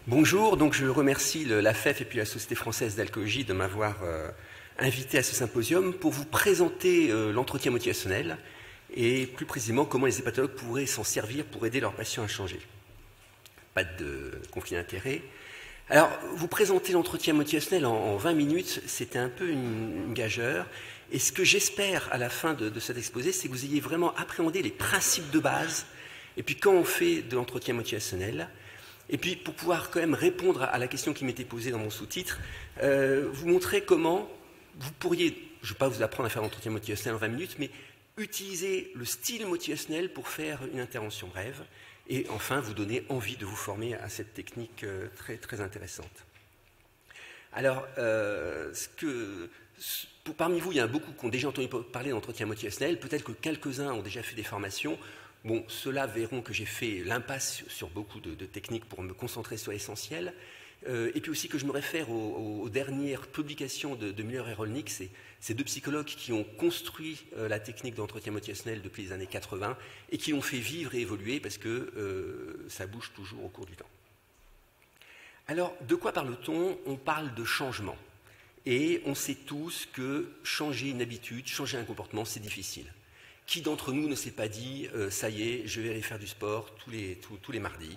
Bonjour, donc je remercie l'AFEF et puis la Société française d'alcoolologie de m'avoir invité à ce symposium pour vous présenter l'entretien motivationnel et plus précisément comment les hépatologues pourraient s'en servir pour aider leurs patients à changer. Pas de conflit d'intérêt. Alors, vous présenter l'entretien motivationnel en 20 minutes, c'était un peu une gageure. Et ce que j'espère à la fin de cet exposé, c'est que vous ayez vraiment appréhendé les principes de base. Et puis quand on fait de l'entretien motivationnel, et puis pour pouvoir quand même répondre à la question qui m'était posée dans mon sous-titre, vous montrer comment vous pourriez, je ne vais pas vous apprendre à faire l'entretien motivationnel en 20 minutes, mais utiliser le style motivationnel pour faire une intervention brève. Et enfin, vous donner envie de vous former à cette technique très, très intéressante. Alors, parmi vous, il y en a beaucoup qui ont déjà entendu parler d'entretien motivationnel. Peut-être que quelques-uns ont déjà fait des formations. Bon, ceux-là verront que j'ai fait l'impasse sur beaucoup de techniques pour me concentrer sur l'essentiel. Et puis aussi que je me réfère aux dernières publications de Müller et Rolnick, ces deux psychologues qui ont construit la technique d'entretien motivationnel depuis les années 80 et qui l'ont fait vivre et évoluer parce que ça bouge toujours au cours du temps. Alors, de quoi parle-t-on? On parle de changement. Et on sait tous que changer une habitude, changer un comportement, c'est difficile. Qui d'entre nous ne s'est pas dit ça y est, je vais aller faire du sport tous les mardis.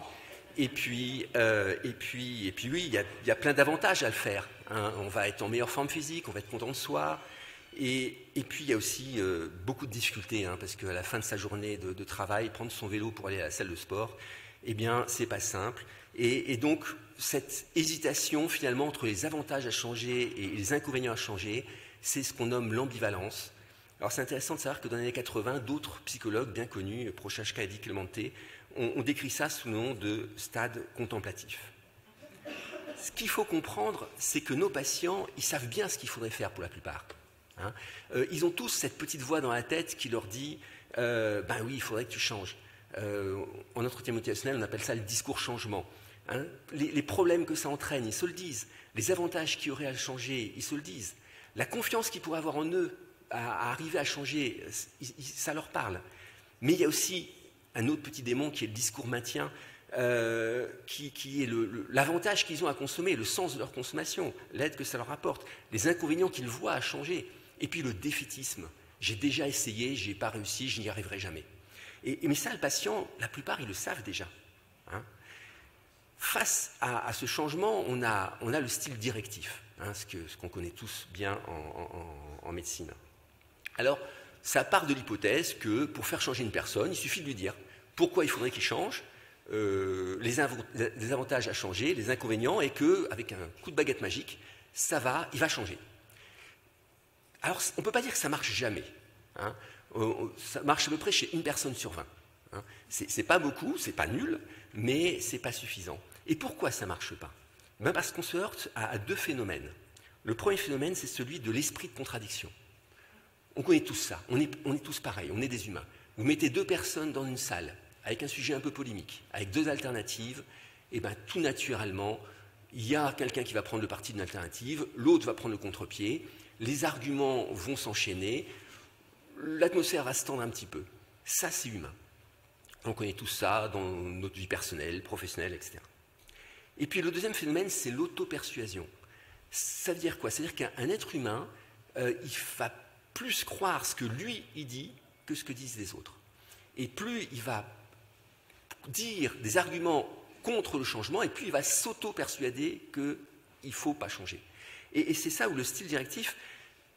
Et puis oui, il y a plein d'avantages à le faire. Hein. On va être en meilleure forme physique, on va être content de soi. Et puis il y a aussi beaucoup de difficultés, hein, parce qu'à la fin de sa journée de travail, prendre son vélo pour aller à la salle de sport, eh bien, c'est pas simple. Et donc, cette hésitation finalement entre les avantages à changer et les inconvénients à changer, c'est ce qu'on nomme l'ambivalence. Alors c'est intéressant de savoir que dans les années 80, d'autres psychologues bien connus, Prochaska et Di Clemente, ont décrit ça sous le nom de stade contemplatif. Ce qu'il faut comprendre, c'est que nos patients, ils savent bien ce qu'il faudrait faire pour la plupart. Hein. Ils ont tous cette petite voix dans la tête qui leur dit « ben oui, il faudrait que tu changes ». En entretien motivationnel, on appelle ça le discours changement. Hein. Les problèmes que ça entraîne, ils se le disent. Les avantages qu'il y aurait à le changer, ils se le disent. La confiance qu'ils pourraient avoir en eux à arriver à changer, ça leur parle. Mais il y a aussi un autre petit démon qui est le discours maintien, qui est l'avantage qu'ils ont à consommer, le sens de leur consommation, l'aide que ça leur apporte, les inconvénients qu'ils voient à changer, et puis le défaitisme. J'ai déjà essayé, je n'ai pas réussi, je n'y arriverai jamais. Mais ça, le patient, la plupart, ils le savent déjà. Hein. Face à ce changement, on a le style directif, hein, ce qu'on connaît tous bien en médecine. Alors, ça part de l'hypothèse que pour faire changer une personne, il suffit de lui dire pourquoi il faudrait qu'il change, les avantages à changer, les inconvénients, et qu'avec un coup de baguette magique, il va changer. Alors, on ne peut pas dire que ça marche jamais. Hein. Ça marche à peu près chez une personne sur 20. Hein. C'est pas beaucoup, c'est pas nul, mais c'est pas suffisant. Et pourquoi ça ne marche pas? Ben parce qu'on se heurte à deux phénomènes. Le premier phénomène, c'est celui de l'esprit de contradiction. On connaît tous ça, on est tous pareils, on est des humains. Vous mettez deux personnes dans une salle, avec un sujet un peu polémique, avec deux alternatives, et bien tout naturellement, il y a quelqu'un qui va prendre le parti d'une alternative, l'autre va prendre le contre-pied, les arguments vont s'enchaîner, l'atmosphère va se tendre un petit peu. Ça, c'est humain. On connaît tout ça dans notre vie personnelle, professionnelle, etc. Et puis le deuxième phénomène, c'est l'auto-persuasion. Ça veut dire quoi? Ça veut dire qu'un être humain, il va plus croire ce que lui, il dit, que ce que disent les autres. Et plus il va dire des arguments contre le changement, et plus il va s'auto-persuader qu'il ne faut pas changer. Et c'est ça où le style directif,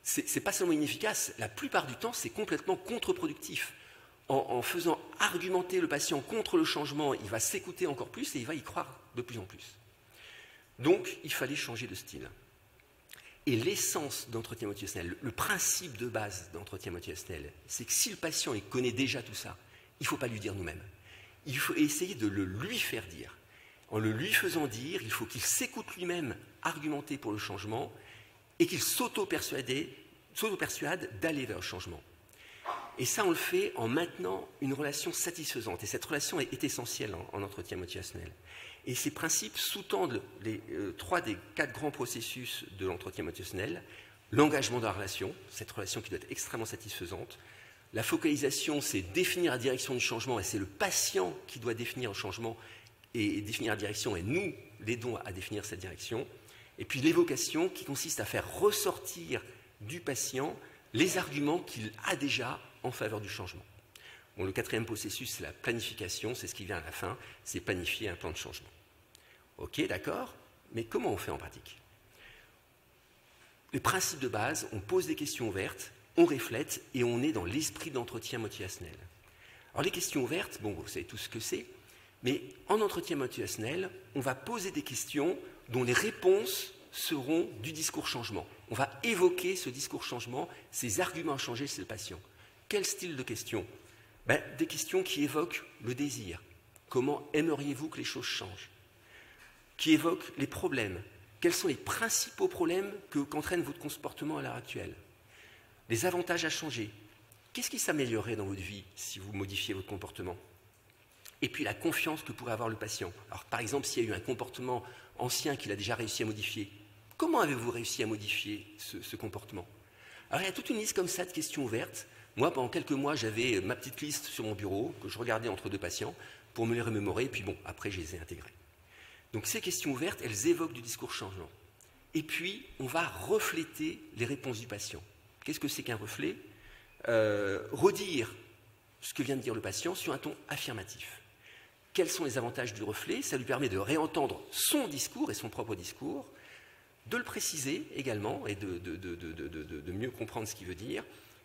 c'est pas seulement inefficace, la plupart du temps, c'est complètement contre-productif. En faisant argumenter le patient contre le changement, il va s'écouter encore plus et il va y croire de plus en plus. Donc, il fallait changer de style. Et l'essence d'entretien motivationnel, le principe de base d'entretien motivationnel, c'est que si le patient il connaît déjà tout ça, il ne faut pas lui dire nous-mêmes. Il faut essayer de le lui faire dire. En le lui faisant dire, il faut qu'il s'écoute lui-même argumenter pour le changement et qu'il s'auto-persuade d'aller vers le changement. Et ça, on le fait en maintenant une relation satisfaisante. Et cette relation est essentielle en entretien motivationnel. Et ces principes sous-tendent trois des quatre grands processus de l'entretien motivationnel. L'engagement de la relation, cette relation qui doit être extrêmement satisfaisante. La focalisation, c'est définir la direction du changement, et c'est le patient qui doit définir le changement et définir la direction, et nous l'aidons à définir cette direction. Et puis l'évocation qui consiste à faire ressortir du patient les arguments qu'il a déjà en faveur du changement. Bon, le quatrième processus, c'est la planification, c'est ce qui vient à la fin, c'est planifier un plan de changement. Ok, d'accord, mais comment on fait en pratique? Les principes de base, on pose des questions ouvertes, on reflète et on est dans l'esprit d'entretien motivationnel. Alors les questions ouvertes, bon, vous savez tout ce que c'est, mais en entretien motivationnel, on va poser des questions dont les réponses seront du discours changement. On va évoquer ce discours changement, ces arguments à changer chez le patient. Quel style de questions? Des questions qui évoquent le désir. Comment aimeriez-vous que les choses changent? Qui évoquent les problèmes. Quels sont les principaux problèmes qu'entraîne votre comportement à l'heure actuelle? Les avantages à changer. Qu'est-ce qui s'améliorerait dans votre vie si vous modifiez votre comportement? Et puis la confiance que pourrait avoir le patient. Alors par exemple, s'il y a eu un comportement ancien qu'il a déjà réussi à modifier, comment avez-vous réussi à modifier ce comportement? Alors il y a toute une liste comme ça de questions ouvertes. Moi, pendant quelques mois, j'avais ma petite liste sur mon bureau que je regardais entre deux patients pour me les remémorer, et puis bon, après je les ai intégrées. Donc ces questions ouvertes, elles évoquent du discours changement. Et puis, on va refléter les réponses du patient. Qu'est-ce que c'est qu'un reflet? Redire ce que vient de dire le patient sur un ton affirmatif. Quels sont les avantages du reflet? Ça lui permet de réentendre son discours et son propre discours, de le préciser également et de mieux comprendre ce qu'il veut dire,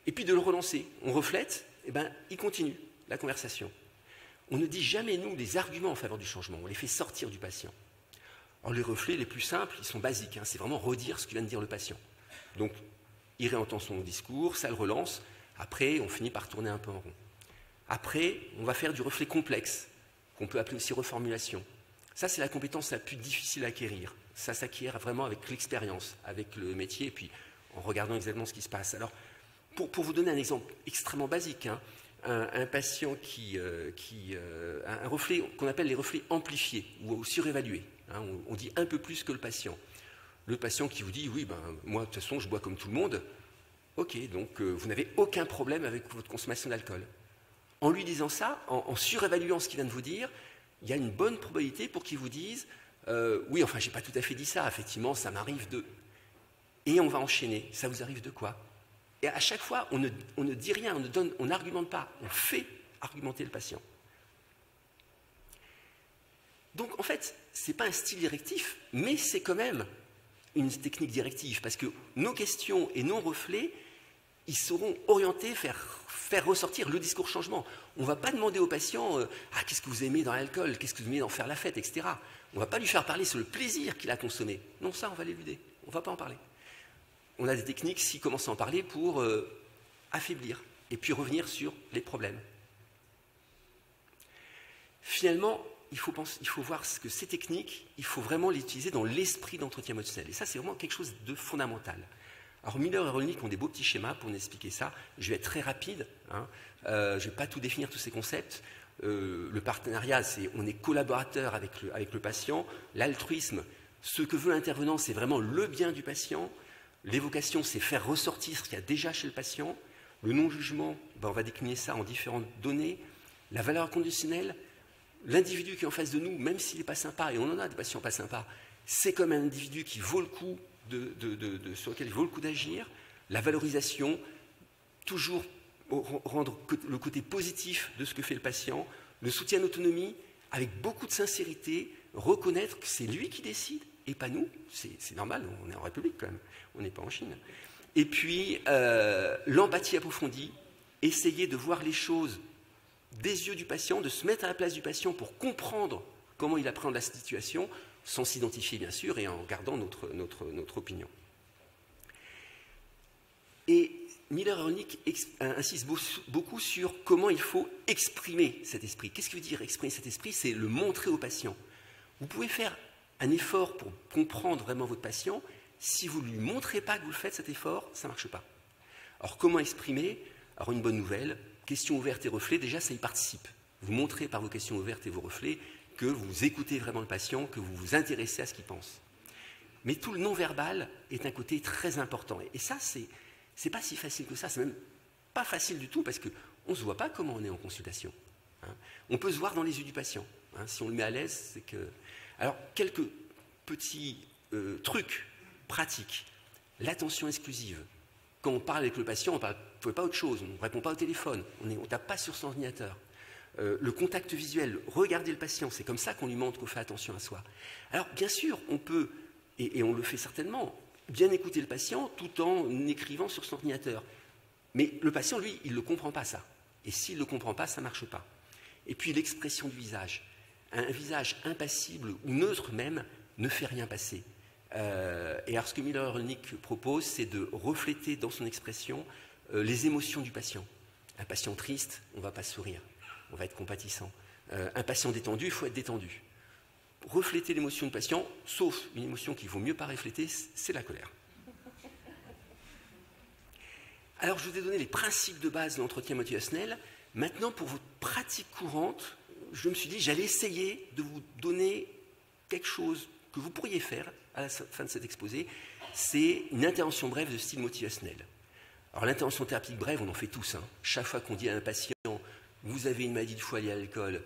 et puis de le relancer. On reflète, et il continue la conversation. On ne dit jamais, nous, les arguments en faveur du changement, on les fait sortir du patient. Alors les reflets les plus simples, ils sont basiques, c'est vraiment redire ce que vient de dire le patient. Donc, il réentend son discours, ça le relance, après, on finit par tourner un peu en rond. Après, on va faire du reflet complexe, qu'on peut appeler aussi reformulation. Ça, c'est la compétence la plus difficile à acquérir. Ça s'acquiert vraiment avec l'expérience, avec le métier, et puis en regardant exactement ce qui se passe. Alors, pour vous donner un exemple extrêmement basique, un patient un reflet qu'on appelle les reflets amplifiés ou surévalués. On dit un peu plus que le patient. Le patient qui vous dit, oui, moi, de toute façon, je bois comme tout le monde. Ok, donc vous n'avez aucun problème avec votre consommation d'alcool. En lui disant ça, en surévaluant ce qu'il vient de vous dire, il y a une bonne probabilité pour qu'il vous dise oui, enfin, j'ai pas tout à fait dit ça, effectivement, ça m'arrive de. Et on va enchaîner. Ça vous arrive de quoi? Et à chaque fois, on ne dit rien, on n'argumente pas, on fait argumenter le patient. Donc, en fait, ce n'est pas un style directif, mais c'est quand même une technique directive, parce que nos questions et nos reflets, ils seront orientés, faire ressortir le discours changement. On ne va pas demander au patient qu'est-ce que vous aimez dans l'alcool, qu'est-ce que vous aimez dans faire la fête, etc. On ne va pas lui faire parler sur le plaisir qu'il a consommé. Non, ça, on va l'éluder. On ne va pas en parler. On a des techniques, s'il commence à en parler, pour affaiblir et puis revenir sur les problèmes. Finalement, il faut voir que ces techniques, il faut vraiment les utiliser dans l'esprit d'entretien motivationnel. Et ça, c'est vraiment quelque chose de fondamental. Alors Miller et Rollnick ont des beaux petits schémas pour nous expliquer ça. Je vais être très rapide. Je ne vais pas tout définir, tous ces concepts. Le partenariat, on est collaborateur avec le patient. L'altruisme, ce que veut l'intervenant, c'est vraiment le bien du patient. L'évocation, c'est faire ressortir ce qu'il y a déjà chez le patient. Le non-jugement, on va décliner ça en différentes données. La valeur conditionnelle, l'individu qui est en face de nous, même s'il n'est pas sympa, et on en a des patients pas sympas, c'est comme un individu qui vaut le coup sur lequel il vaut le coup d'agir. La valorisation, toujours rendre le côté positif de ce que fait le patient. Le soutien à l'autonomie, avec beaucoup de sincérité, reconnaître que c'est lui qui décide et pas nous. C'est normal, on est en République quand même, on n'est pas en Chine. Et puis, l'empathie approfondie, essayer de voir les choses des yeux du patient, de se mettre à la place du patient pour comprendre comment il appréhende la situation, sans s'identifier bien sûr et en gardant notre opinion. Et Miller et Rollnick insistent beaucoup sur comment il faut exprimer cet esprit. Qu'est-ce que veut dire exprimer cet esprit? C'est le montrer au patient. Vous pouvez faire un effort pour comprendre vraiment votre patient. Si vous ne lui montrez pas que vous le faites, cet effort, ça ne marche pas. Alors comment exprimer? Alors une bonne nouvelle, questions ouvertes et reflets, déjà ça y participe. Vous montrez par vos questions ouvertes et vos reflets que vous écoutez vraiment le patient, que vous vous intéressez à ce qu'il pense. Mais tout le non-verbal est un côté très important. Et ça, c'est pas si facile que ça. C'est même pas facile du tout parce qu'on ne se voit pas comment on est en consultation. On peut se voir dans les yeux du patient. hein. Si on le met à l'aise, c'est que... Alors, quelques petits trucs pratiques. L'attention exclusive. Quand on parle avec le patient, on ne fait pas autre chose, on ne répond pas au téléphone, on ne tape pas sur son ordinateur. Le contact visuel, regarder le patient, c'est comme ça qu'on lui montre qu'on fait attention à soi. Alors, bien sûr, on peut, et on le fait certainement, bien écouter le patient tout en écrivant sur son ordinateur. Mais le patient, lui, il ne le comprend pas, ça. Et s'il ne le comprend pas, ça ne marche pas. Et puis, l'expression du visage. Un visage impassible ou neutre même ne fait rien passer. Et alors, ce que Miller-Rollnick propose, c'est de refléter dans son expression les émotions du patient. Un patient triste, on ne va pas sourire, on va être compatissant. Un patient détendu, il faut être détendu. Refléter l'émotion du patient, sauf une émotion qu'il vaut mieux pas refléter, c'est la colère. Alors, je vous ai donné les principes de base de l'entretien motivationnel. Maintenant, pour votre pratique courante, je me suis dit, j'allais essayer de vous donner quelque chose que vous pourriez faire à la fin de cet exposé, c'est une intervention brève de style motivationnel. Alors, l'intervention thérapeutique brève, on en fait tous. Hein. Chaque fois qu'on dit à un patient, vous avez une maladie du foie liée à l'alcool,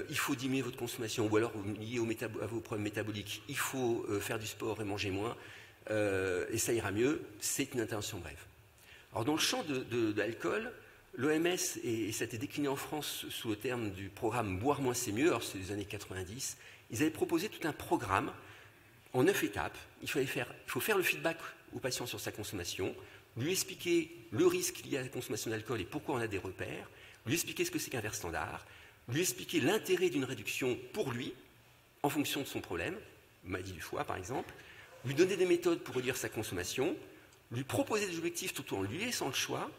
il faut diminuer votre consommation, ou alors lié à vos problèmes métaboliques, il faut faire du sport et manger moins, et ça ira mieux, c'est une intervention brève. Alors, dans le champ de l'alcool, l'OMS, et ça a été décliné en France sous le terme du programme Boire moins c'est mieux, alors c'est les années 90, ils avaient proposé tout un programme en 9 étapes. Il faut faire le feedback au patient sur sa consommation, lui expliquer le risque lié à la consommation d'alcool et pourquoi on a des repères, lui expliquer ce que c'est qu'un verre standard, lui expliquer l'intérêt d'une réduction pour lui, en fonction de son problème, maladie du foie par exemple, lui donner des méthodes pour réduire sa consommation, lui proposer des objectifs tout en lui laissant le choix,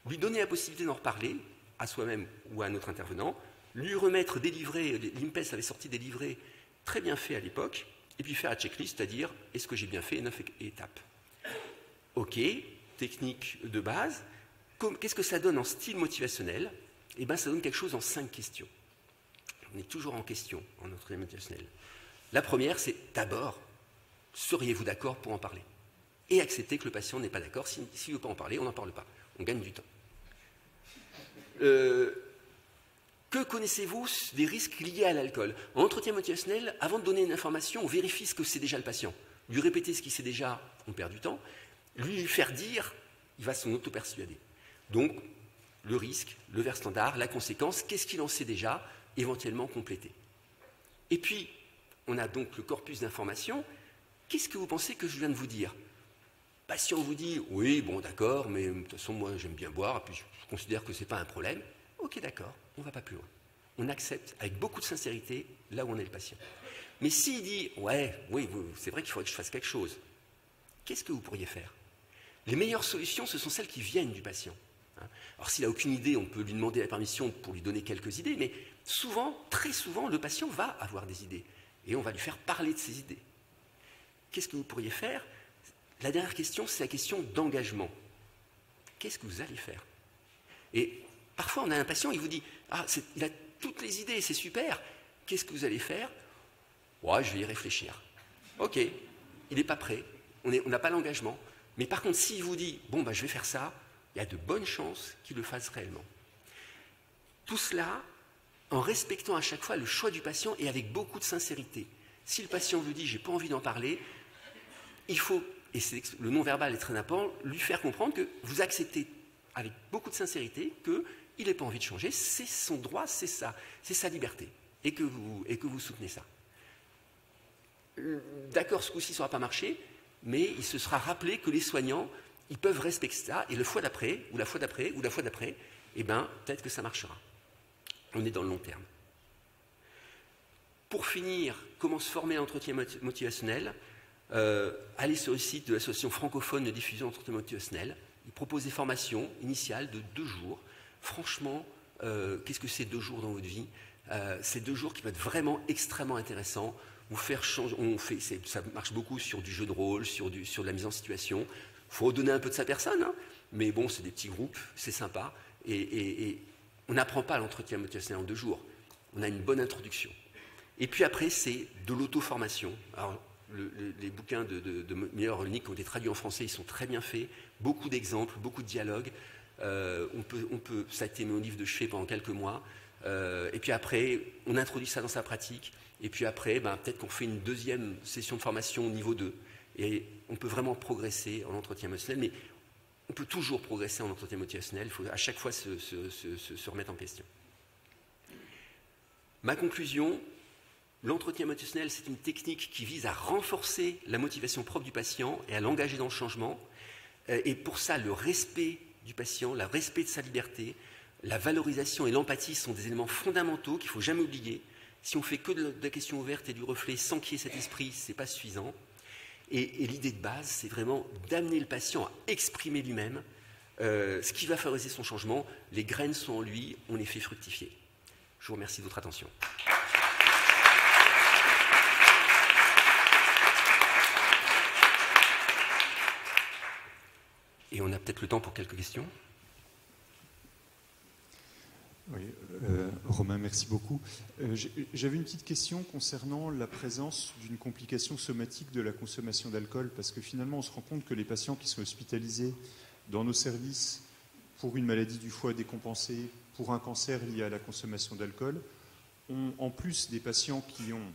lui donner la possibilité d'en reparler à soi-même ou à un autre intervenant, lui remettre des livrets, l'INPES avait sorti des livrets très bien faits à l'époque, et puis faire la checklist, c'est-à-dire, est-ce que j'ai bien fait 9 étapes? Ok, technique de base. Qu'est-ce que ça donne en style motivationnel? Eh bien, ça donne quelque chose en 5 questions. On est toujours en question en entretien motivationnel. La première, c'est d'abord, seriez-vous d'accord pour en parler? Et accepter que le patient n'est pas d'accord. S'il ne veut pas en parler, on n'en parle pas. On gagne du temps. Que connaissez-vous des risques liés à l'alcool? En entretien motivationnel, avant de donner une information, on vérifie ce que c'est déjà le patient. Lui répéter ce qu'il sait déjà, on perd du temps. Lui faire dire, il va s'en auto-persuader. Donc, le risque, le verre standard, la conséquence, qu'est-ce qu'il en sait déjà, éventuellement compléter. Et puis, on a donc le corpus d'informations. Qu'est-ce que vous pensez que je viens de vous dire? Si on vous dit, oui, bon, d'accord, mais de toute façon, moi, j'aime bien boire, et puis je considère que ce n'est pas un problème, ok, d'accord, on ne va pas plus loin. On accepte avec beaucoup de sincérité là où on est le patient. Mais s'il dit, ouais, oui, c'est vrai qu'il faudrait que je fasse quelque chose, qu'est-ce que vous pourriez faire? Les meilleures solutions, ce sont celles qui viennent du patient. Alors, s'il n'a aucune idée, on peut lui demander la permission pour lui donner quelques idées, mais souvent, très souvent, le patient va avoir des idées, et on va lui faire parler de ses idées. Qu'est-ce que vous pourriez faire? La dernière question, c'est la question d'engagement. Qu'est-ce que vous allez faire? Et parfois, on a un patient, il vous dit, il a toutes les idées, c'est super, qu'est-ce que vous allez faire? Ouais, je vais y réfléchir. Ok, il n'est pas prêt, on n'a pas l'engagement. Mais par contre, s'il vous dit, bon, je vais faire ça, il y a de bonnes chances qu'il le fasse réellement. Tout cela en respectant à chaque fois le choix du patient et avec beaucoup de sincérité. Si le patient vous dit, j'ai pas envie d'en parler, il faut, et le non-verbal est très important, lui faire comprendre que vous acceptez avec beaucoup de sincérité qu'il n'ait pas envie de changer, c'est son droit, c'est ça, c'est sa liberté, et que vous soutenez ça. D'accord, ce coup-ci, ça n'aura pas marché, mais il se sera rappelé que les soignants, ils peuvent respecter ça, et le fois d'après, ou la fois d'après, ou la fois d'après, peut-être que ça marchera. On est dans le long terme. Pour finir, comment se former à l'entretien motivationnel? Allez sur le site de l'association francophone de diffusion d'entretien motivationnel. Ils proposent des formations initiales de 2 jours. Franchement, qu'est-ce que c'est 2 jours dans votre vie? C'est 2 jours qui vont être vraiment extrêmement intéressants. Vous faire changer, ça marche beaucoup sur du jeu de rôle, sur de la mise en situation. Il faut redonner un peu de sa personne, hein, mais bon, c'est des petits groupes, c'est sympa. Et on n'apprend pas l'entretien motivationnel en 2 jours. On a une bonne introduction. Et puis après, c'est de l'auto-formation. Alors, les bouquins de Miller-Rollnick qui ont été traduits en français, ils sont très bien faits. Beaucoup d'exemples, beaucoup de dialogues. Ça a été mon livre de chevet pendant quelques mois. Et puis après, on introduit ça dans sa pratique. Et puis après, peut-être qu'on fait une deuxième session de formation au niveau 2. Et on peut vraiment progresser en entretien émotionnel, mais on peut toujours progresser en entretien motivationnel. Il faut à chaque fois se remettre en question. Ma conclusion, l'entretien motivationnel, c'est une technique qui vise à renforcer la motivation propre du patient et à l'engager dans le changement. Et pour ça, le respect du patient, le respect de sa liberté, la valorisation et l'empathie sont des éléments fondamentaux qu'il ne faut jamais oublier. Si on fait que de la question ouverte et du reflet sans qu'il y ait cet esprit, ce n'est pas suffisant. Et l'idée de base, c'est vraiment d'amener le patient à exprimer lui-même ce qui va favoriser son changement. Les graines sont en lui, on les fait fructifier. Je vous remercie de votre attention. Et on a peut-être le temps pour quelques questions. Oui, Romain, merci beaucoup. J'avais une petite question concernant la présence d'une complication somatique de la consommation d'alcool, parce que finalement, on se rend compte que les patients qui sont hospitalisés dans nos services pour une maladie du foie décompensée, pour un cancer lié à la consommation d'alcool, ont en plus des patients qui ont,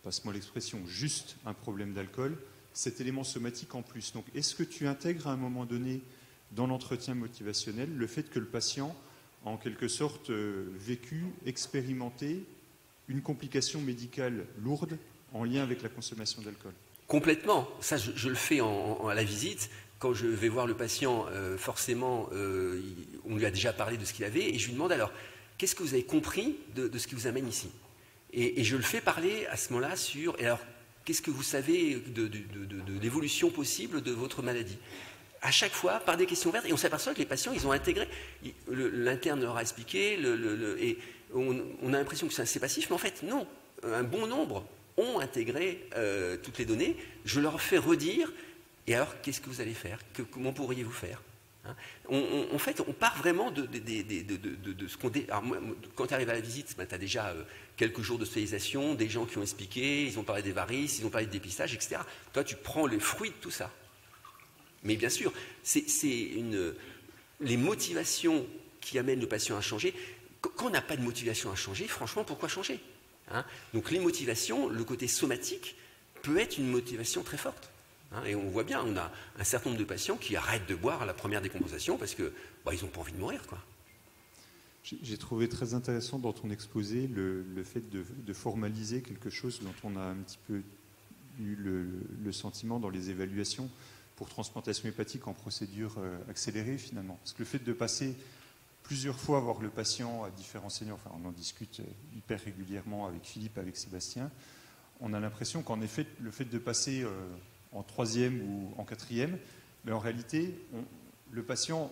passe-moi l'expression, juste un problème d'alcool, cet élément somatique en plus. Donc, est-ce que tu intègres à un moment donné dans l'entretien motivationnel le fait que le patient a en quelque sorte vécu, expérimenté une complication médicale lourde en lien avec la consommation d'alcool? Complètement. Ça, je le fais à la visite. Quand je vais voir le patient, forcément, on lui a déjà parlé de ce qu'il avait, et je lui demande alors, qu'est-ce que vous avez compris de ce qui vous amène ici? Et je le fais parler à ce moment-là sur, et alors, qu'est-ce que vous savez de l'évolution possible de votre maladie? À chaque fois, par des questions ouvertes, et on s'aperçoit que les patients, ils ont intégré, l'interne leur a expliqué, et on a l'impression que c'est passif, mais en fait, non. Un bon nombre ont intégré toutes les données. Je leur fais redire, et alors, qu'est-ce que vous allez faire? Comment pourriez-vous faire? En fait, on part vraiment de ce qu'on... Quand tu arrives à la visite, tu as déjà quelques jours de socialisation, des gens qui ont expliqué, ils ont parlé des varices, ils ont parlé de dépistage, etc. Toi, tu prends le fruit de tout ça. Mais bien sûr, les motivations qui amènent le patient à changer. Quand on n'a pas de motivation à changer, franchement, pourquoi changer? Donc les motivations, le côté somatique, peut être une motivation très forte. Et on voit bien, on a un certain nombre de patients qui arrêtent de boire à la première décompensation parce qu'ils n'ont pas envie de mourir, quoi. J'ai trouvé très intéressant dans ton exposé le fait de formaliser quelque chose dont on a un petit peu eu le sentiment dans les évaluations pour transplantation hépatique en procédure accélérée, finalement. Parce que le fait de passer plusieurs fois voir le patient à différents seniors, enfin on en discute hyper régulièrement avec Philippe, avec Sébastien, on a l'impression qu'en effet, le fait de passer en 3e ou en 4e, mais en réalité, le patient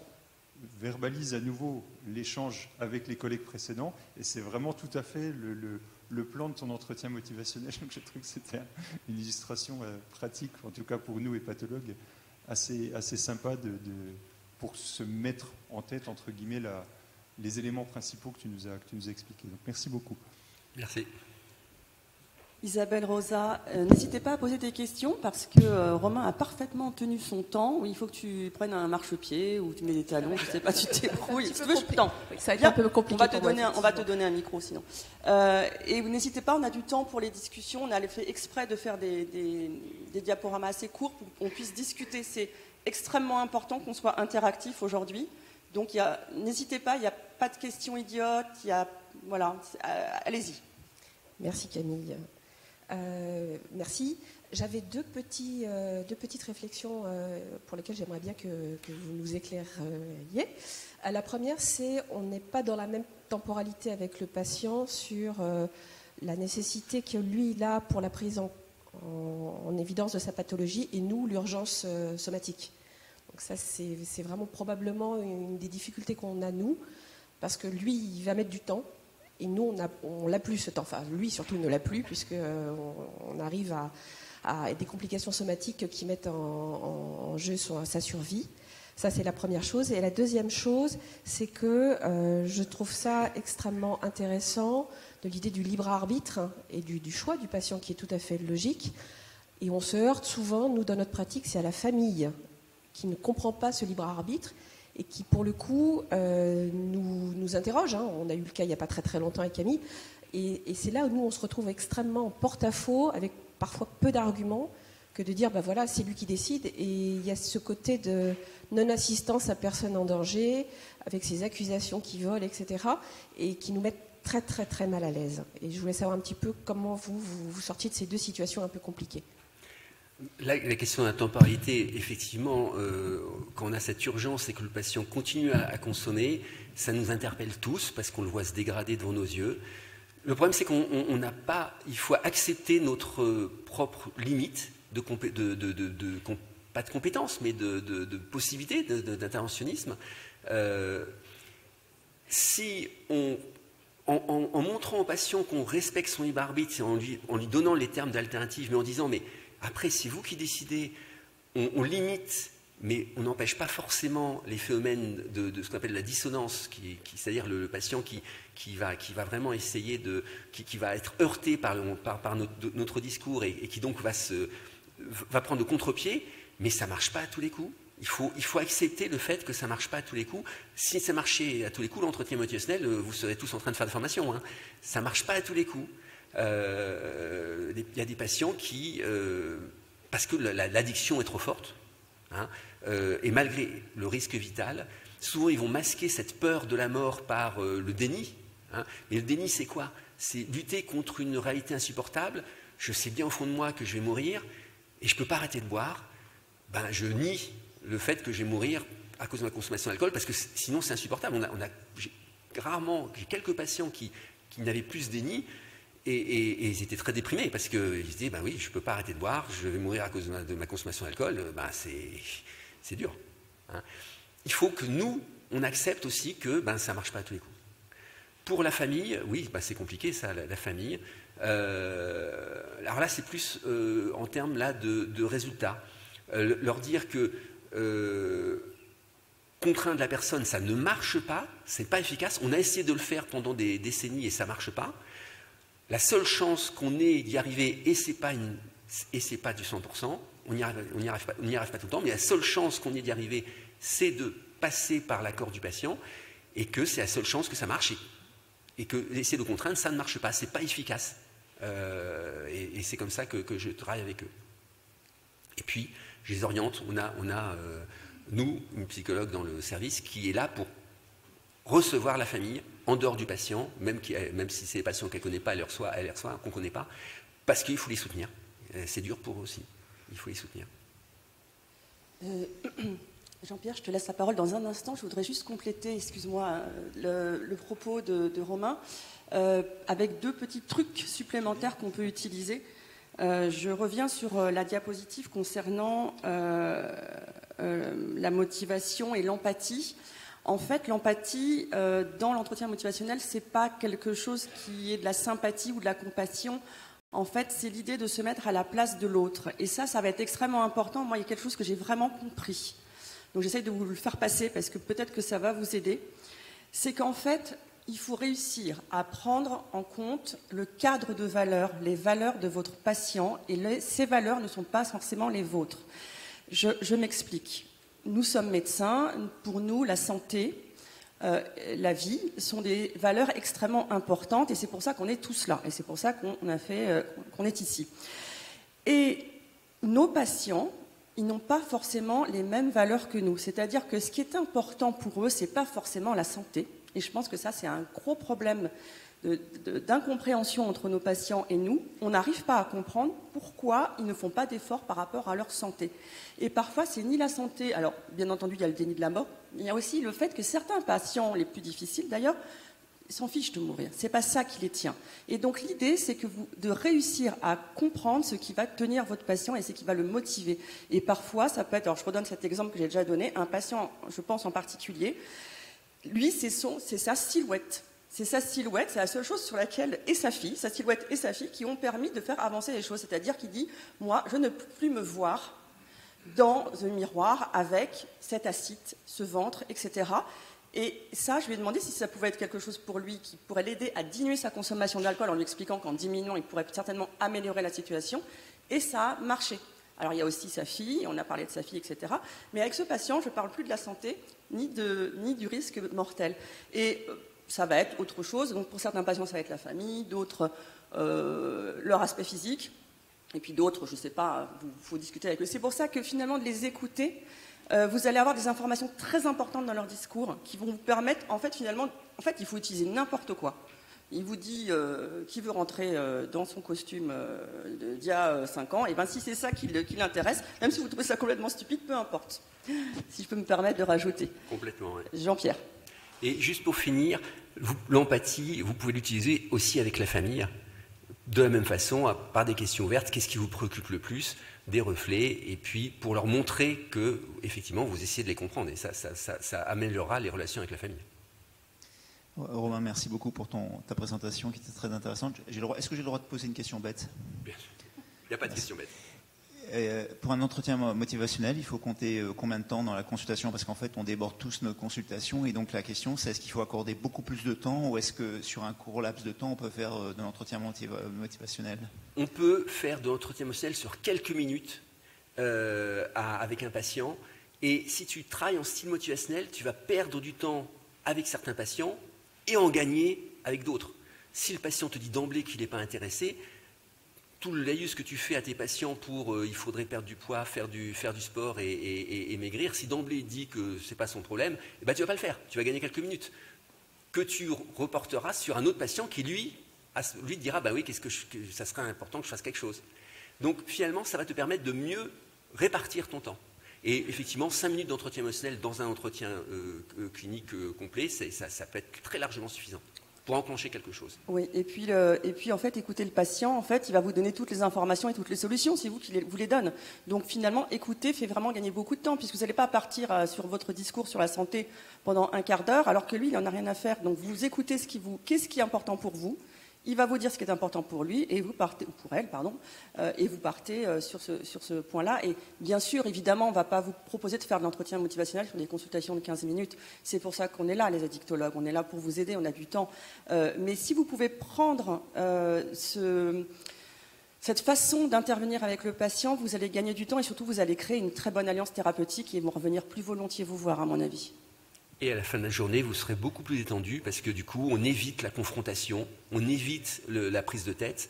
verbalise à nouveau l'échange avec les collègues précédents, et c'est vraiment tout à fait le plan de ton entretien motivationnel. Donc je trouve que c'était une illustration pratique, en tout cas pour nous et pathologues, assez sympa pour se mettre en tête, entre guillemets, les éléments principaux que tu nous as expliqués. Donc merci beaucoup. Merci. Isabelle Rosa, n'hésitez pas à poser des questions parce que Romain a parfaitement tenu son temps. Oui, il faut que tu prennes un marchepied ou tu mets des talons, je ne sais pas, tu t'ébrouilles. Si tu veux, ça va être un peu compliqué. On va te donner un micro sinon. Et n'hésitez pas, on a du temps pour les discussions. On a fait exprès de faire des diaporamas assez courts pour qu'on puisse discuter. C'est extrêmement important qu'on soit interactif aujourd'hui. Donc n'hésitez pas, il n'y a pas de questions idiotes. Voilà, allez-y. Merci Camille. Merci. J'avais deux petites réflexions pour lesquelles j'aimerais bien que vous nous éclairiez. La première, c'est on n'est pas dans la même temporalité avec le patient sur la nécessité que lui, il a pour la prise en évidence de sa pathologie et nous, l'urgence somatique. Donc ça, c'est vraiment probablement une des difficultés qu'on a, nous, parce que lui, il va mettre du temps. Et nous, on l'a plus ce temps. Enfin, lui, surtout, il ne l'a plus, puisqu'on arrive à des complications somatiques qui mettent en jeu sa survie. Ça, c'est la première chose. Et la deuxième chose, c'est que je trouve ça extrêmement intéressant de l'idée du libre arbitre et du choix du patient qui est tout à fait logique. Et on se heurte souvent, nous, dans notre pratique, c'est à la famille qui ne comprend pas ce libre arbitre et qui, pour le coup, nous interroge. Hein. On a eu le cas il n'y a pas très très longtemps avec Camille. Et c'est là où nous, on se retrouve extrêmement en porte-à-faux, avec parfois peu d'arguments, que de dire, ben voilà, c'est lui qui décide. Et il y a ce côté de non-assistance à personne en danger, avec ces accusations qui volent, etc., et qui nous mettent très très très mal à l'aise. Et je voulais savoir un petit peu comment vous sortiez de ces deux situations un peu compliquées. La question de la temporalité, effectivement, quand on a cette urgence et que le patient continue à consommer, ça nous interpelle tous parce qu'on le voit se dégrader devant nos yeux. Le problème, c'est qu'on n'a pas, il faut accepter notre propre limite pas de compétences, mais de possibilités d'interventionnisme. Si en montrant au patient qu'on respecte son libre arbitre, en lui donnant les termes d'alternative, mais en disant, mais après, c'est vous qui décidez, on limite, mais on n'empêche pas forcément les phénomènes de ce qu'on appelle la dissonance, c'est-à-dire le patient qui va vraiment essayer qui va être heurté par notre discours et qui donc va prendre le contre-pied, mais ça ne marche pas à tous les coups. Il faut accepter le fait que ça ne marche pas à tous les coups. Si ça marchait à tous les coups, l'entretien motivationnel, vous serez tous en train de faire de formation. Hein. Ça ne marche pas à tous les coups. Il y a des patients qui, parce que l'addiction est trop forte, hein, et malgré le risque vital, souvent ils vont masquer cette peur de la mort par le déni. Hein. Mais le déni, c'est quoi? C'est lutter contre une réalité insupportable. Je sais bien au fond de moi que je vais mourir et je ne peux pas arrêter de boire. Ben, je nie le fait que je vais mourir à cause de ma consommation d'alcool, parce que sinon c'est insupportable. J'ai quelques patients qui n'avaient plus de déni, et ils étaient très déprimés, parce qu'ils se disaient, ben oui, je ne peux pas arrêter de boire, je vais mourir à cause de ma consommation d'alcool, ben c'est dur. Hein. Il faut que nous, on accepte aussi que ça ne marche pas à tous les coups. Pour la famille, oui, c'est compliqué ça, la famille. Alors là, c'est plus en termes là, de résultats. Leur dire que contraindre la personne, ça ne marche pas, c'est pas efficace. On a essayé de le faire pendant des décennies et ça marche pas. La seule chance qu'on ait d'y arriver, et c'est pas du 100%, on n'y arrive pas tout le temps, mais la seule chance qu'on ait d'y arriver, c'est de passer par l'accord du patient, et que c'est la seule chance que ça marche, et que essayer de contraindre, ça ne marche pas, c'est pas efficace. Et c'est comme ça que je travaille avec eux. Et puis, je les oriente. On a nous, une psychologue dans le service, qui est là pour recevoir la famille en dehors du patient, même si c'est les patients qu'elle ne connaît pas, elle les reçoit, qu'on ne connaît pas, parce qu'il faut les soutenir. C'est dur pour eux aussi. Il faut les soutenir. Jean-Pierre, je te laisse la parole dans un instant. Je voudrais juste compléter, excuse-moi, le propos de Romain, avec deux petits trucs supplémentaires qu'on peut utiliser. Je reviens sur la diapositive concernant la motivation et l'empathie. En fait, l'empathie, dans l'entretien motivationnel, ce n'est pas quelque chose qui est de la sympathie ou de la compassion. En fait, c'est l'idée de se mettre à la place de l'autre. Et ça va être extrêmement important. Moi, il y a quelque chose que j'ai vraiment compris. Donc, j'essaye de vous le faire passer parce que peut-être que ça va vous aider. C'est qu'en fait, il faut réussir à prendre en compte le cadre de valeurs, les valeurs de votre patient, et ces valeurs ne sont pas forcément les vôtres. Je m'explique. Nous sommes médecins, pour nous, la santé, la vie sont des valeurs extrêmement importantes, et c'est pour ça qu'on est tous là, et c'est pour ça qu'on est ici. Et nos patients, ils n'ont pas forcément les mêmes valeurs que nous, c'est-à-dire que ce qui est important pour eux, ce n'est pas forcément la santé. Et je pense que ça, c'est un gros problème d'incompréhension entre nos patients et nous. On n'arrive pas à comprendre pourquoi ils ne font pas d'efforts par rapport à leur santé. Et parfois, c'est ni la santé... Alors, bien entendu, il y a le déni de la mort. Il y a aussi le fait que certains patients, les plus difficiles d'ailleurs, s'en fichent de mourir. Ce n'est pas ça qui les tient. Et donc, l'idée, c'est de réussir à comprendre ce qui va tenir votre patient et ce qui va le motiver. Et parfois, ça peut être... Alors, je redonne cet exemple que j'ai déjà donné. Un patient, je pense en particulier... Lui, c'est sa silhouette. C'est sa silhouette, c'est la seule chose sur laquelle, sa silhouette et sa fille, qui ont permis de faire avancer les choses. C'est-à-dire qu'il dit, moi, je ne peux plus me voir dans un miroir avec cette acite, ce ventre, etc. Et ça, je lui ai demandé si ça pouvait être quelque chose pour lui qui pourrait l'aider à diminuer sa consommation d'alcool en lui expliquant qu'en diminuant, il pourrait certainement améliorer la situation. Et ça a marché. Alors, il y a aussi sa fille, on a parlé de sa fille, etc. Mais avec ce patient, je ne parle plus de la santé, ni du risque mortel. Et ça va être autre chose. Donc pour certains patients, ça va être la famille, d'autres leur aspect physique, et puis d'autres, je ne sais pas, il faut discuter avec eux. C'est pour ça que finalement de les écouter, vous allez avoir des informations très importantes dans leur discours qui vont vous permettre, en fait, il faut utiliser n'importe quoi. Il vous dit qu'il veut rentrer dans son costume d'il y a 5 ans, et bien si c'est ça qui l'intéresse, même si vous trouvez ça complètement stupide, peu importe. Si je peux me permettre de rajouter. Complètement, ouais. Jean-Pierre. Et juste pour finir, l'empathie, vous pouvez l'utiliser aussi avec la famille. De la même façon, par des questions ouvertes, qu'est-ce qui vous préoccupe le plus? Des reflets, et puis pour leur montrer que, effectivement, vous essayez de les comprendre, et ça améliorera les relations avec la famille. Romain, merci beaucoup pour ta présentation qui était très intéressante. Est-ce que j'ai le droit de poser une question bête? Bien sûr. Il n'y a pas de question bête. Pour un entretien motivationnel, il faut compter combien de temps dans la consultation? Parce qu'en fait, on déborde tous nos consultations. Et donc la question, c'est est-ce qu'il faut accorder beaucoup plus de temps ou est-ce que sur un court laps de temps, on peut faire de l'entretien motivationnel? On peut faire de l'entretien émotionnel sur quelques minutes avec un patient. Et si tu travailles en style motivationnel, tu vas perdre du temps avec certains patients et en gagner avec d'autres. Si le patient te dit d'emblée qu'il n'est pas intéressé, tout le laïus que tu fais à tes patients pour il faudrait perdre du poids, faire du sport et maigrir, si d'emblée il dit que ce n'est pas son problème, eh ben, tu ne vas pas le faire, tu vas gagner quelques minutes. Que tu reporteras sur un autre patient qui, lui dira bah oui, ça serait important que je fasse quelque chose. Donc finalement, ça va te permettre de mieux répartir ton temps. Et effectivement, 5 minutes d'entretien émotionnel dans un entretien clinique complet, ça peut être très largement suffisant pour enclencher quelque chose. Oui, et puis en fait, écoutez le patient, en fait, il va vous donner toutes les informations et toutes les solutions, c'est vous qui vous les donne. Donc finalement, écouter fait vraiment gagner beaucoup de temps, puisque vous n'allez pas partir sur votre discours sur la santé pendant un quart d'heure, alors que lui, il n'en a rien à faire. Donc vous écoutez qu'est-ce qui est important pour vous. Il va vous dire ce qui est important pour lui, et vous partez, ou pour elle, pardon, et vous partez sur ce point-là. Et bien sûr, évidemment, on ne va pas vous proposer de faire de l'entretien motivationnel sur des consultations de 15 minutes. C'est pour ça qu'on est là, les addictologues. On est là pour vous aider, on a du temps. Mais si vous pouvez prendre cette façon d'intervenir avec le patient, vous allez gagner du temps et surtout, vous allez créer une très bonne alliance thérapeutique et ils vont revenir plus volontiers vous voir, à mon avis. Et à la fin de la journée, vous serez beaucoup plus détendu parce que du coup, on évite la confrontation, on évite la prise de tête,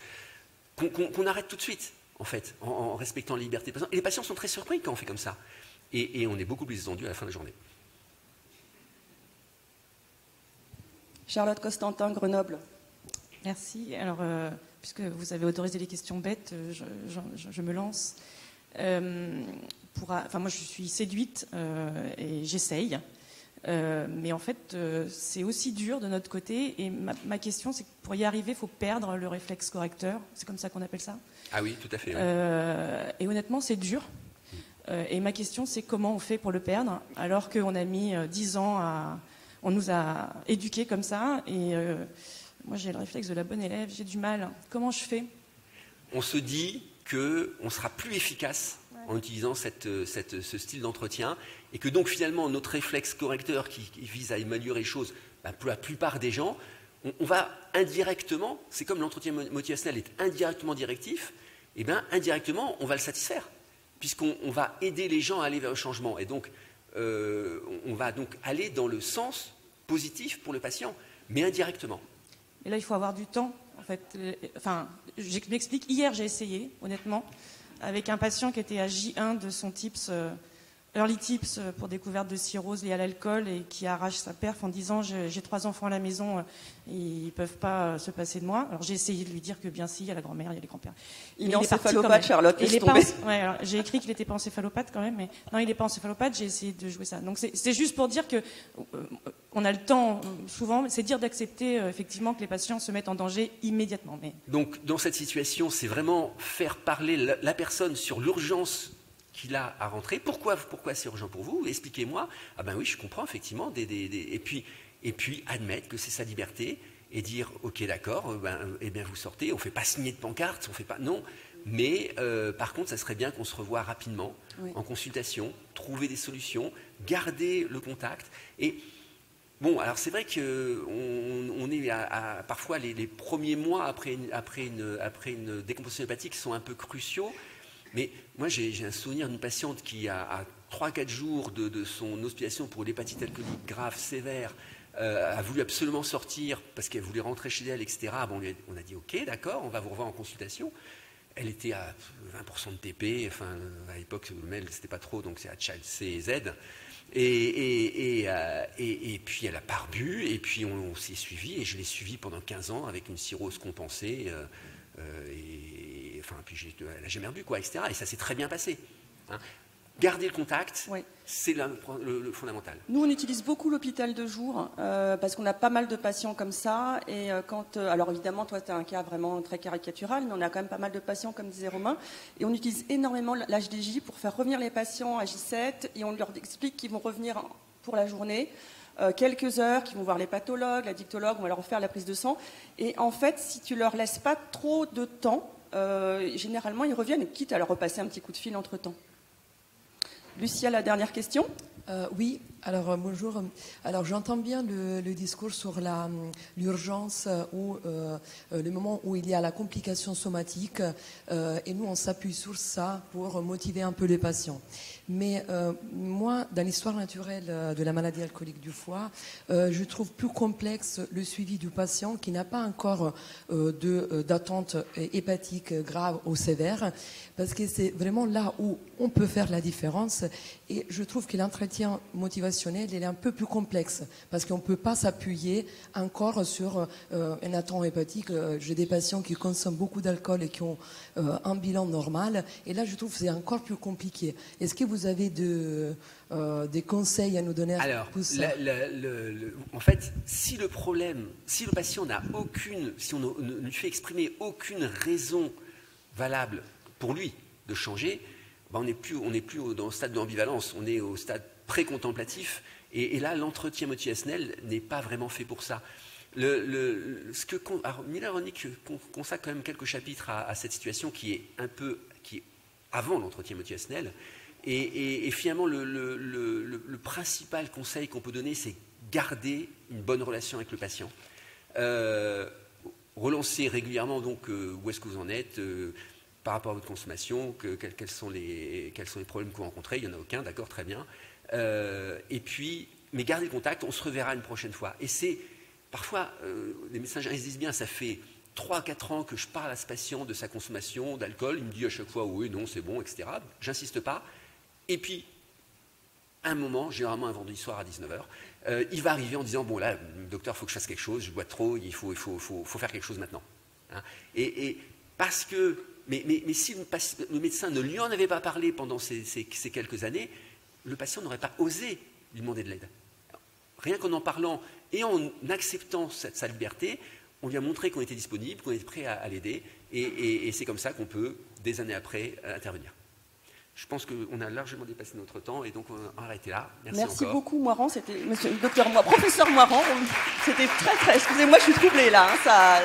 qu'on arrête tout de suite, en fait, en respectant la liberté des patients. Et les patients sont très surpris quand on fait comme ça. Et on est beaucoup plus détendu à la fin de la journée. Charlotte Costantin, Grenoble. Merci. Alors, puisque vous avez autorisé les questions bêtes, je me lance. Moi, je suis séduite et j'essaye. Mais en fait, c'est aussi dur de notre côté. Et ma question, c'est que pour y arriver, il faut perdre le réflexe correcteur. C'est comme ça qu'on appelle ça? Ah oui, tout à fait. Oui. Et honnêtement, c'est dur. Et ma question, c'est comment on fait pour le perdre, alors qu'on a mis 10 ans on nous a éduqués comme ça. Et moi, j'ai le réflexe de la bonne élève. J'ai du mal. Comment je fais? On se dit qu'on sera plus efficace en utilisant ce style d'entretien, et que donc finalement notre réflexe correcteur qui vise à améliorer les choses, pour la plupart des gens, on va indirectement, c'est comme l'entretien motivationnel est indirectement directif, et bien indirectement on va le satisfaire, puisqu'on va aider les gens à aller vers le changement, et donc on va donc aller dans le sens positif pour le patient, mais indirectement. Et là il faut avoir du temps, en fait. Je m'explique, hier j'ai essayé, honnêtement, avec un patient qui était à J1 de son TIPS, Early Tips pour découverte de cirrhose liée à l'alcool et qui arrache sa perf en disant j'ai 3 enfants à la maison, ils ne peuvent pas se passer de moi. Alors j'ai essayé de lui dire que bien si, il y a la grand-mère, il y a les grands-pères. Il est encéphalopathe, Charlotte, j'ai écrit qu'il n'était pas encéphalopathe quand même, mais non, il n'est pas encéphalopathe, j'ai essayé de jouer ça. Donc c'est juste pour dire que on a le temps, souvent, c'est dire d'accepter effectivement que les patients se mettent en danger immédiatement. Mais... Donc dans cette situation, c'est vraiment faire parler la personne sur l'urgence qu'il a à rentrer. Pourquoi c'est urgent pour vous? Expliquez-moi. Ah ben oui, je comprends effectivement. Et puis admettre que c'est sa liberté et dire ok d'accord, eh bien vous sortez. On ne fait pas signer de pancarte, on fait pas non. Mais par contre, ça serait bien qu'on se revoie rapidement en consultation, trouver des solutions, garder le contact. Et bon, alors c'est vrai qu'on est parfois les premiers mois après une décomposition hépatique sont un peu cruciaux. Mais moi, j'ai un souvenir d'une patiente qui, à 3-4 jours de son hospitalisation pour l'hépatite alcoolique grave, sévère, a voulu absolument sortir parce qu'elle voulait rentrer chez elle, etc. Bon, on a dit ok, d'accord, on va vous revoir en consultation. Elle était à 20% de TP, enfin, à l'époque, le mail, c'était pas trop, donc c'est à Child C et Z. Et puis elle a pas rebu, et puis on s'est suivi, et je l'ai suivi pendant 15 ans avec une cirrhose compensée, enfin, puis elle n'a jamais rebu, quoi, etc. Et ça s'est très bien passé. Hein. Garder le contact, oui. C'est le fondamental. Nous, on utilise beaucoup l'hôpital de jour parce qu'on a pas mal de patients comme ça. Et alors évidemment, toi, tu as un cas vraiment très caricatural, mais on a quand même pas mal de patients, comme disait Romain. Et on utilise énormément l'HDJ pour faire revenir les patients à J7 et on leur explique qu'ils vont revenir pour la journée. Quelques heures, qu'ils vont voir les pathologues, la dictologue, on va leur refaire la prise de sang. Et en fait, si tu leur laisses pas trop de temps, généralement, ils reviennent, et quitte à leur repasser un petit coup de fil entre-temps. Lucia, la dernière question. Oui, alors bonjour. Alors j'entends bien le discours sur l'urgence ou le moment où il y a la complication somatique et nous on s'appuie sur ça pour motiver un peu les patients. Mais moi, dans l'histoire naturelle de la maladie alcoolique du foie, je trouve plus complexe le suivi du patient qui n'a pas encore d'attente hépatique grave ou sévère, parce que c'est vraiment là où on peut faire la différence. Et je trouve que l'entretien motivationnel, il est un peu plus complexe, parce qu'on ne peut pas s'appuyer encore sur un attente hépatique. J'ai des patients qui consomment beaucoup d'alcool et qui ont un bilan normal, et là je trouve que c'est encore plus compliqué. Est-ce que vous avez des conseils à nous donner? Alors, en fait, si le patient n'a aucune, si on ne lui fait exprimer aucune raison valable pour lui de changer, ben on n'est plus dans le stade d'ambivalence, on est au stade pré-contemplatif, et là, l'entretien motivationnel n'est pas vraiment fait pour ça. Miller-Roenick consacre quand même quelques chapitres à cette situation qui est avant l'entretien motivationnel, et finalement, le principal conseil qu'on peut donner, c'est garder une bonne relation avec le patient. Relancer régulièrement, donc, où est-ce que vous en êtes par rapport à votre consommation, quels sont les problèmes que vous rencontrez, il n'y en a aucun, d'accord, très bien. Mais gardez le contact, on se reverra une prochaine fois. Et c'est, parfois, les médecins généralistes disent bien, ça fait 3-4 ans que je parle à ce patient de sa consommation d'alcool, il me dit à chaque fois, oui, non, c'est bon, etc. J'insiste pas. Et puis, un moment, généralement un vendredi soir à 19h, il va arriver en disant, bon là, docteur, il faut que je fasse quelque chose, je bois trop, il faut faire quelque chose maintenant. Hein. Et parce que, mais si le médecin ne lui en avait pas parlé pendant ces quelques années, le patient n'aurait pas osé lui demander de l'aide. Rien qu'en parlant et en acceptant sa liberté, on lui a montré qu'on était disponible, qu'on était prêt à l'aider, et c'est comme ça qu'on peut, des années après, intervenir. Je pense qu'on a largement dépassé notre temps, et donc on va arrêter là. Merci encore. beaucoup, Moirand. C'était professeur Moirand. C'était très, très... Excusez-moi, je suis troublée là. Hein, ça...